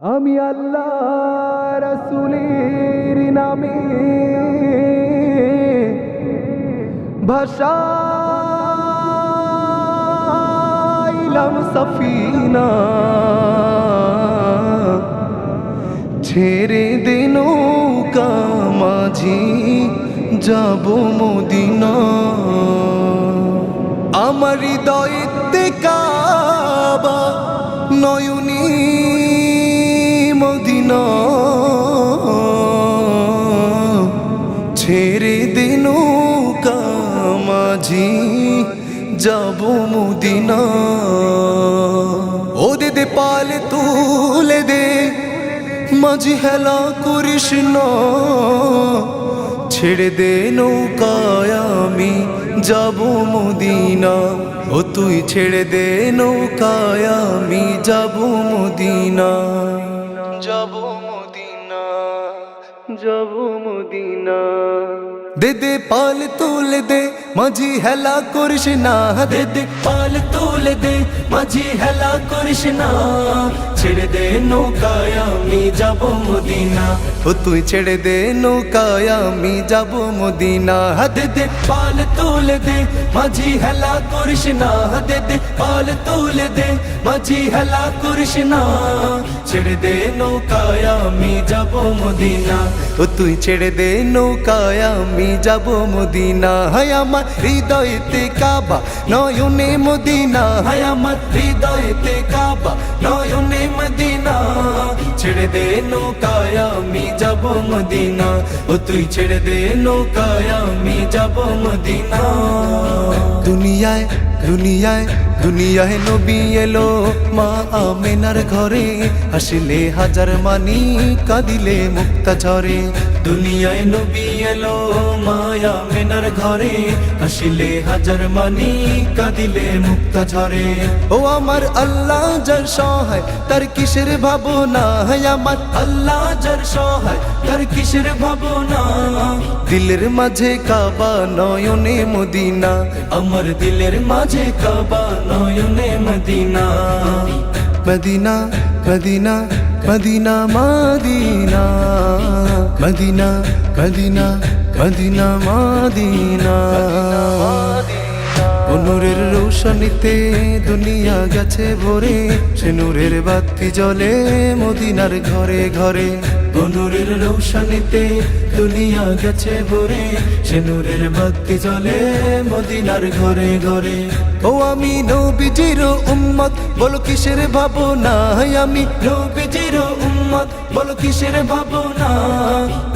আমি আল্লাহ রাসূলের নামে ভাসাইলাম সফিনা, ছেড়ে দে নৌকা মাঝি যাব মদিনা। আমার হৃদয়েতে কাবা নয়নী মদিনা, ছেড়ে দে নৌকা মাঝি যাব মদিনা। ও দে পাল তুলে দে মাঝি হেলা করিস না, ছেড়ে দে নৌকায় আমি যাব মদিনা। ও তুই ছেড়ে দে নৌকায় আমি যাব মদিনা, যাব মদিনা, যাব মদিনা। দে দে পাল তুলে দে মাঝি হেলা করিস না, দে দে পাল তুলে দে মাঝি হেলা করিস না, ছেড়ে দে নৌকায় আমি যাব মদিনা। ও তুই ছেড়ে দে নৌকায় আমি যাব মদিনা। দে দে পাল তুলে দে মাঝি হেলা করিস না, দে দে পাল তুলে দে মাঝি হেলা করিস না, ছেড়ে দে নৌকায় আমি যাব মদিনা। ও তুই ছেড়ে দে নৌকায় আমি যাব মদিনা। হায় আমার হৃদয়েতে কাবা নয়নে মদিনা, হায় আমার হৃদয়েতে কাবা নয়নে মদিনা, ছেড়ে দে নৌকায় আমি যাব মদিনা। ও তুই ছেড়ে দে নৌকায় আমি যাব মদিনা। দুনিয়ায় দুনিয়ায় দুনিয়ায় নবী এলো মা আমেনার ঘরে, হাসিলে হাজার মানি কাঁদিলে মুক্তা ঝরে। দুনিয়ায় নবী এলো মা আমেনার ঘরে, হাসিলে হাজার মানি কাঁদিলে মুক্তা ঝরে। ও আমার আল্লাহ যার সহায় তার কিসের ভাবনা, আমার আল্লাহ যার সহায় তার কিসের ভাবনা। দিলের মাঝে কাবা নয়নে মদিনা, আমার দিলের মাঝে কাবা নয়নে Medina. Medina Medina Medina Medina Medina Medina Medina Medina. নূরের রৌশনীতে দুনিয়া গেছে ভরে, সে নূরের বাতি জ্বলে মদিনার ঘরে ঘরে। নূরের রৌশনীতে দুনিয়া গেছে ভরে, সে নূরের বাতি জ্বলে মদিনার ঘরে ঘরে। ও আমি নবীজির উম্মত বলো কিসের ভাবনা, আমি নবীজির উম্মত বলো কিসের ভাবনা।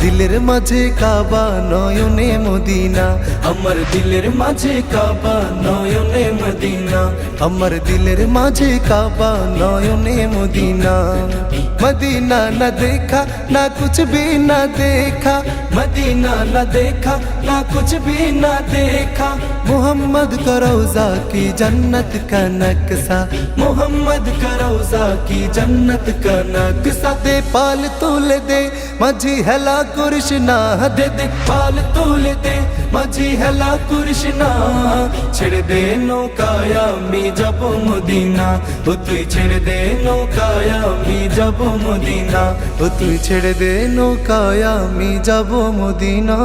দিলের মাঝে কাবা নয়নে মদিনা, আমার দিলের মাঝে কাবা নয়নে মদিনা, আমার দিলের মাঝে কাবা নয়নে মদিনা। मदीना न देखा ना कुछ भी न देखा, मदीना न देखा ना कुछ भी न देखा। मोहम्मद का रौजा की जन्नत का नक्शा, मोहम्मद का रौजा की जन्नत का नक्शा। दे पाल तोले दे माझी हेला कृष्णा, दे दे पाल तोले दे माझी हेला कृष्णा। ছেড়ে দে নৌকায় আমি যাব মদিনা, ও তুই ছেড়ে দে নৌকায় আমি যাব মদিনা। ও তুই ছেড়ে দে নৌকায় আমি যাব মদিনা।